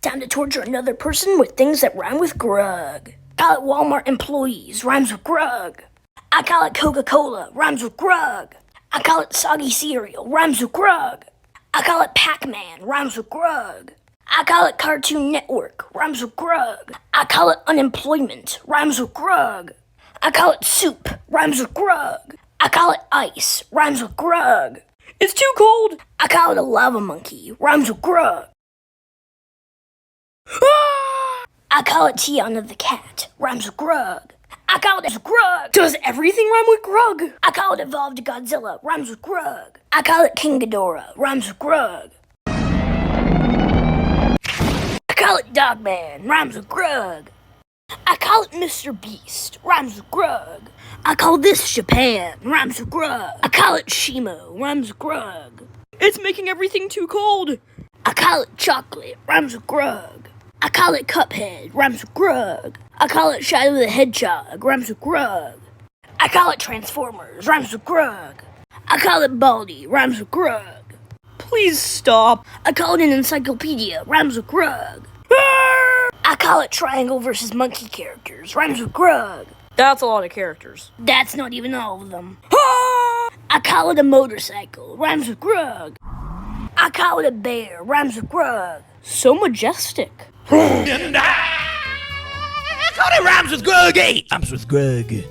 Time to torture another person with things that rhyme with grug. Call it Walmart employees, rhymes with grug. I call it Coca-Cola, rhymes with grug. I call it soggy cereal, rhymes with grug. I call it Pac-Man, rhymes with grug. I call it Cartoon Network, rhymes with grug. I call it unemployment, rhymes with grug. I call it soup, rhymes with grug. I call it ice, rhymes with grug. It's too cold. I call it a lava monkey, rhymes with grug. I call it Tiana the cat, rhymes with grug. I call it grug. Does everything rhyme with grug? I call it evolved Godzilla, rhymes with grug. I call it King Ghidorah, rhymes with grug. I call it Dogman, rhymes with grug. I call it Mr. Beast, rhymes with grug. I call this Japan, rhymes with grug. I call it Shimo, rhymes with grug. It's making everything too cold. I call it chocolate, rhymes with grug. I call it Cuphead, rhymes with grug. I call it Shadow the Hedgehog, rhymes with grug. I call it Transformers, rhymes with grug. I call it Baldi, rhymes with grug. Please stop. I call it an encyclopedia, rhymes with grug. I call it Triangle versus Monkey characters, rhymes with grug. That's a lot of characters. That's not even all of them. I call it a motorcycle, rhymes with grug. I call it a bear, rhymes with grug. So majestic. And I call it rhymes with grug. Rhymes with grug.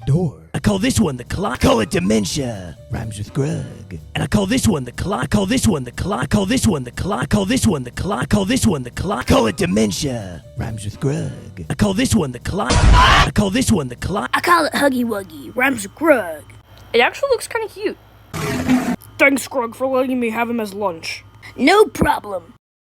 Door. I call this one the clock. I call it dementia. Rhymes with grug. And I call this one the clock. I call this one the clock. I call this one the clock. I call this one the clock. I call this one the clock. I call it dementia. Rhymes with grug. I call this one the clock. I call this one the clock. I call it Huggy Wuggy, rhymes with grug. It actually looks kind of cute. Thanks, Grug, for letting me have him as lunch. No problem.